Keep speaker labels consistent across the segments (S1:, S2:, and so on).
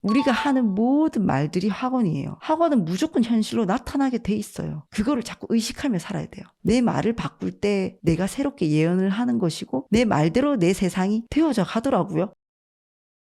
S1: 우리가 하는 모든 말들이 학원이에요. 학원은 무조건 현실로 나타나게 돼 있어요. 그거를 자꾸 의식하며 살아야 돼요. 내 말을 바꿀 때 내가 새롭게 예언을 하는 것이고 내 말대로 내 세상이 되어져 가더라고요.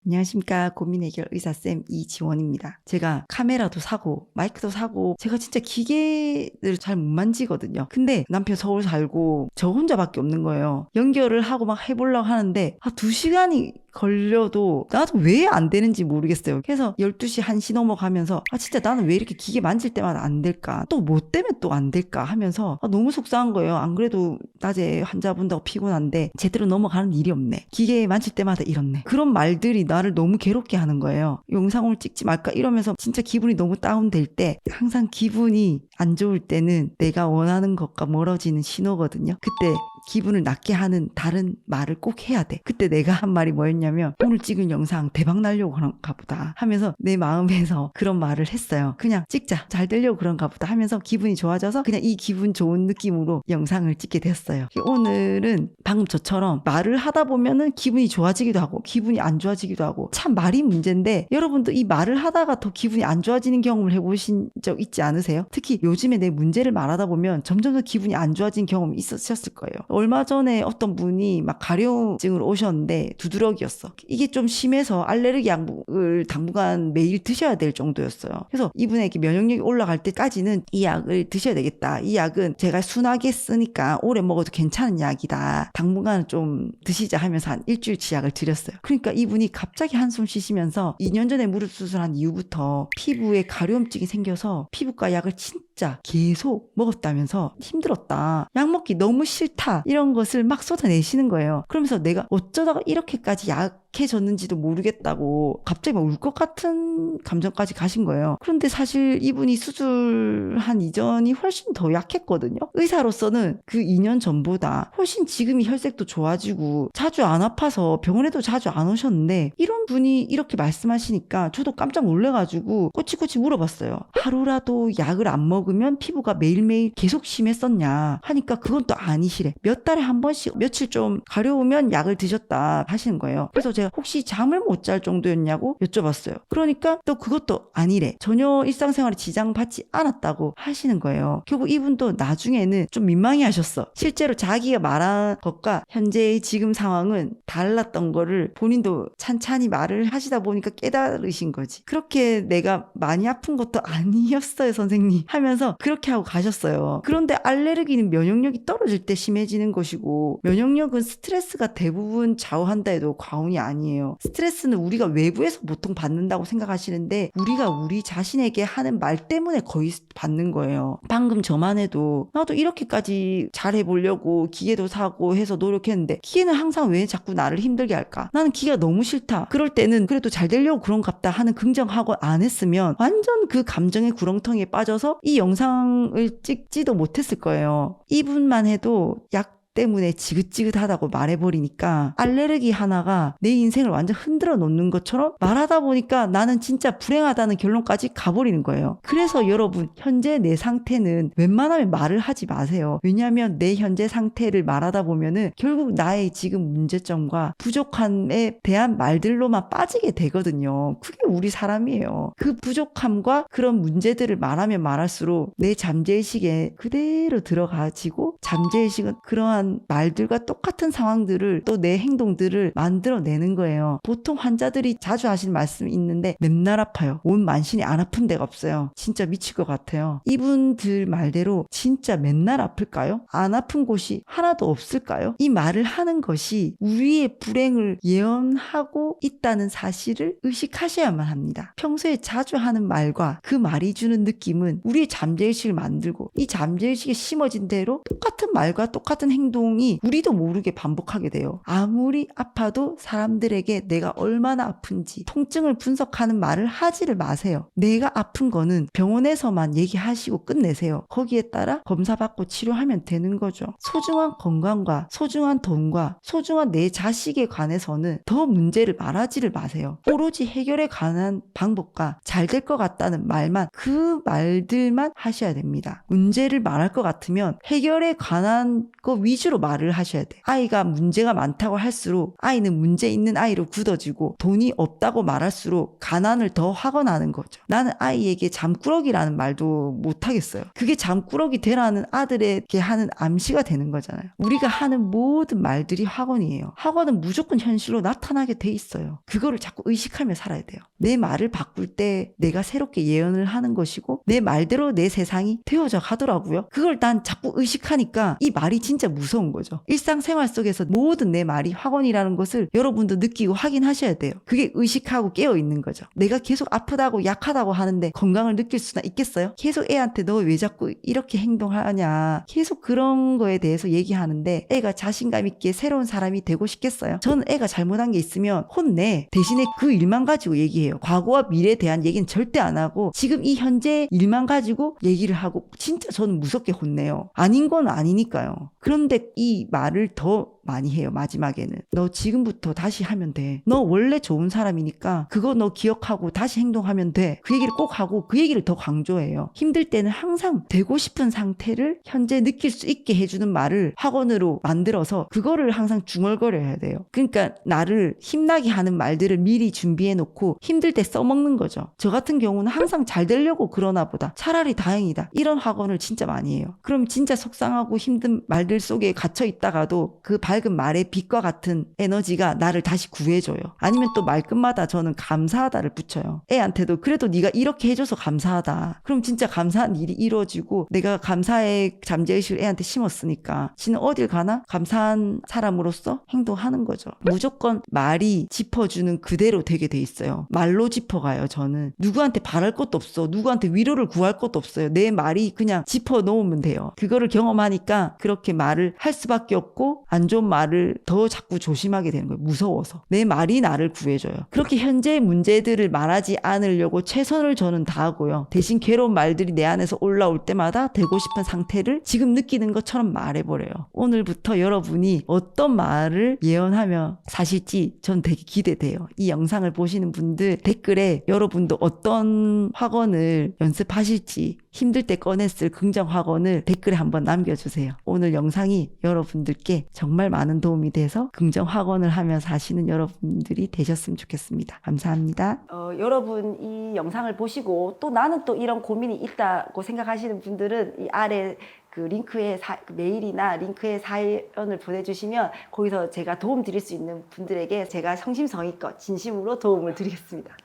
S1: 안녕하십니까. 고민 해결 의사쌤 이지원입니다. 제가 카메라도 사고 마이크도 사고 제가 진짜 기계를 잘 못 만지거든요. 근데 남편 서울 살고 저 혼자밖에 없는 거예요. 연결을 하고 막 해보려고 하는데 2시간이 걸려도 나도 왜 안 되는지 모르겠어요. 그래서 12시 1시 넘어가면서 진짜 나는 왜 이렇게 기계 만질 때마다 안 될까? 또 뭐 때문에 또 안 될까? 하면서 너무 속상한 거예요. 안 그래도 낮에 환자 본다고 피곤한데 제대로 넘어가는 일이 없네. 기계 만질 때마다 이렇네. 그런 말들이 나를 너무 괴롭게 하는 거예요. 영상을 찍지 말까 이러면서 진짜 기분이 너무 다운될 때 항상 기분이 안 좋을 때는 내가 원하는 것과 멀어지는 신호거든요. 그때 기분을 낮게 하는 다른 말을 꼭 해야 돼. 그때 내가 한 말이 뭐였냐면 오늘 찍은 영상 대박 나려고 그런가 보다 하면서 내 마음에서 그런 말을 했어요. 그냥 찍자 잘 되려고 그런가 보다 하면서 기분이 좋아져서 그냥 이 기분 좋은 느낌으로 영상을 찍게 됐어요. 오늘은 방금 저처럼 말을 하다 보면은 기분이 좋아지기도 하고 기분이 안 좋아지기도 하고 참 말이 문제인데 여러분도 이 말을 하다가 더 기분이 안 좋아지는 경험을 해보신 적 있지 않으세요? 특히 요즘에 내 문제를 말하다 보면 점점 더 기분이 안 좋아진 경험이 있으셨을 거예요. 얼마 전에 어떤 분이 막 가려움증으로 오셨는데 두드러기였어. 이게 좀 심해서 알레르기 약을 당분간 매일 드셔야 될 정도였어요. 그래서 이분에게 면역력이 올라갈 때까지는 이 약을 드셔야 되겠다. 이 약은 제가 순하게 쓰니까 오래 먹어도 괜찮은 약이다. 당분간 좀 드시자 하면서 한 일주일치 약을 드렸어요. 그러니까 이분이 갑자기 한숨 쉬시면서 2년 전에 무릎 수술한 이후부터 피부에 가려움증이 생겨서 피부과 약을 진짜 계속 먹었다면서 힘들었다. 약 먹기 너무 싫다. 이런 것을 막 쏟아내시는 거예요. 그러면서 내가 어쩌다가 이렇게까지 약해졌는지도 모르겠다고 갑자기 막 울 것 같은 감정까지 가신 거예요. 그런데 사실 이분이 수술한 이전이 훨씬 더 약했거든요. 의사로서는 그 2년 전보다 훨씬 지금이 혈색도 좋아지고 자주 안 아파서 병원에도 자주 안 오셨는데 이런 분이 이렇게 말씀하시니까 저도 깜짝 놀래가지고 꼬치꼬치 물어봤어요. 하루라도 약을 안 먹으면 피부가 매일매일 계속 심했었냐 하니까 그건 또 아니시래. 몇 달에 한 번씩 며칠 좀 가려우면 약을 드셨다 하시는 거예요. 그래서 제가 혹시 잠을 못 잘 정도였냐고 여쭤봤어요. 그러니까 또 그것도 아니래. 전혀 일상생활에 지장받지 않았다고 하시는 거예요. 결국 이분도 나중에는 좀 민망해 하셨어. 실제로 자기가 말한 것과 현재의 지금 상황은 달랐던 거를 본인도 찬찬히 말을 하시다 보니까 깨달으신 거지. 그렇게 내가 많이 아픈 것도 아니었어요 선생님 하면서 그렇게 하고 가셨어요. 그런데 알레르기는 면역력이 떨어질 때 심해지는 것이고 면역력은 스트레스가 대부분 좌우한다 해도 과언이 아니에요. 스트레스는 우리가 외부에서 보통 받는다고 생각하시는데 우리가 우리 자신에게 하는 말 때문에 거의 받는 거예요. 방금 저만 해도 나도 이렇게까지 잘해보려고 기계도 사고 해서 노력했는데 기계는 항상 왜 자꾸 나를 힘들게 할까? 나는 기계가 너무 싫다. 그럴 때는 그래도 잘 되려고 그런갑다 하는 긍정하고 안 했으면 완전 그 감정의 구렁텅이에 빠져서 이 영상을 찍지도 못했을 거예요. 이분만 해도 약 때문에 지긋지긋하다고 말해버리니까 알레르기 하나가 내 인생을 완전 흔들어 놓는 것처럼 말하다 보니까 나는 진짜 불행하다는 결론까지 가버리는 거예요. 그래서 여러분 현재 내 상태는 웬만하면 말을 하지 마세요. 왜냐하면 내 현재 상태를 말하다 보면은 결국 나의 지금 문제점과 부족함에 대한 말들로만 빠지게 되거든요. 그게 우리 사람이에요. 그 부족함과 그런 문제들을 말하면 말할수록 내 잠재의식에 그대로 들어가지고 잠재의식은 그러한 말들과 똑같은 상황들을 또 내 행동들을 만들어내는 거예요. 보통 환자들이 자주 하시는 말씀이 있는데 맨날 아파요. 온 만신이 안 아픈 데가 없어요. 진짜 미칠 것 같아요. 이분들 말대로 진짜 맨날 아플까요? 안 아픈 곳이 하나도 없을까요? 이 말을 하는 것이 우리의 불행을 예언하고 있다는 사실을 의식하셔야만 합니다. 평소에 자주 하는 말과 그 말이 주는 느낌은 우리의 잠재의식을 만들고 이 잠재의식에 심어진 대로 똑같은 말과 똑같은 행동이 우리도 모르게 반복하게 돼요. 아무리 아파도 사람들에게 내가 얼마나 아픈지 통증을 분석하는 말을 하지를 마세요. 내가 아픈 거는 병원에서만 얘기하시고 끝내세요. 거기에 따라 검사받고 치료하면 되는 거죠. 소중한 건강과 소중한 돈과 소중한 내 자식에 관해서는 더 문제를 말하지를 마세요. 오로지 해결에 관한 방법과 잘 될 것 같다는 말만 그 말들만 하셔야 됩니다. 문제를 말할 것 같으면 해결에 관한 거 위주로 위주로 말을 하셔야 돼. 아이가 문제가 많다고 할수록 아이는 문제 있는 아이로 굳어지고 돈이 없다고 말할수록 가난을 더 하거나는 거죠. 나는 아이에게 잠꾸러기라는 말도 못하겠어요. 그게 잠꾸러기 되라는 아들에게 하는 암시가 되는 거잖아요. 우리가 하는 모든 말들이 학원이에요. 학원은 무조건 현실로 나타나게 돼 있어요. 그거를 자꾸 의식하며 살아야 돼요. 내 말을 바꿀 때 내가 새롭게 예언을 하는 것이고 내 말대로 내 세상이 되어져 가더라고요. 그걸 난 자꾸 의식하니까 이 말이 진짜 무서운 거죠. 일상생활 속에서 모든 내 말이 학원이라는 것을 여러분도 느끼고 확인하셔야 돼요. 그게 의식하고 깨어 있는 거죠. 내가 계속 아프다고 약하다고 하는데 건강을 느낄 수나 있겠어요? 계속 애한테 너 왜 자꾸 이렇게 행동하냐 계속 그런 거에 대해서 얘기하는데 애가 자신감 있게 새로운 사람이 되고 싶겠어요? 저는 애가 잘못한 게 있으면 혼내. 대신에 그 일만 가지고 얘기해요. 과거와 미래에 대한 얘기는 절대 안 하고 지금 이 현재 일만 가지고 얘기를 하고 진짜 저는 무섭게 혼내요. 아닌 건 아니니까요. 그런데 이 말을 더 많이 해요. 마지막에는 너 지금부터 다시 하면 돼. 너 원래 좋은 사람이니까 그거 너 기억하고 다시 행동하면 돼. 그 얘기를 꼭 하고 그 얘기를 더 강조해요. 힘들 때는 항상 되고 싶은 상태를 현재 느낄 수 있게 해주는 말을 학원으로 만들어서 그거를 항상 중얼거려야 돼요. 그러니까 나를 힘나게 하는 말들을 미리 준비해 놓고 힘들 때 써먹는 거죠. 저 같은 경우는 항상 잘 되려고 그러나 보다 차라리 다행이다. 이런 학원을 진짜 많이 해요. 그럼 진짜 속상하고 힘든 말들 속에 갇혀 있다가도 그 밝은 말의 빛과 같은 에너지가 나를 다시 구해줘요. 아니면 또 말끝마다 저는 감사하다를 붙여요. 애한테도 그래도 네가 이렇게 해줘서 감사하다. 그럼 진짜 감사한 일이 이루어지고 내가 감사의 잠재의식을 애한테 심었으니까 지는 어딜 가나 감사한 사람으로서 행동하는 거죠. 무조건 말이 짚어주는 그대로 되게 돼 있어요. 말로 짚어가요. 저는 누구한테 바랄 것도 없어. 누구한테 위로를 구할 것도 없어요. 내 말이 그냥 짚어놓으면 돼요. 그거를 경험하니까 그렇게 말을 할 수밖에 없고 안 좋은 말을 더 자꾸 조심하게 되는 거예요. 무서워서. 내 말이 나를 구해줘요. 그렇게 현재의 문제들을 말하지 않으려고 최선을 저는 다하고요. 대신 괴로운 말들이 내 안에서 올라올 때마다 되고 싶은 상태를 지금 느끼는 것처럼 말해버려요. 오늘부터 여러분이 어떤 말을 예언하며 사실지 전 되게 기대돼요. 이 영상을 보시는 분들 댓글에 여러분도 어떤 학원을 연습하실지 힘들 때 꺼냈을 긍정 학원을 댓글에 한번 남겨주세요. 오늘 영상이 여러분들께 정말 많은 도움이 돼서 긍정 학원을 하며 사시는 여러분들이 되셨으면 좋겠습니다. 감사합니다. 여러분 이 영상을 보시고 또 나는 또 이런 고민이 있다고 생각하시는 분들은 이 아래 그 링크에 메일이나 링크에 사연을 보내주시면 거기서 제가 도움 드릴 수 있는 분들에게 제가 성심성의껏 진심으로 도움을 드리겠습니다.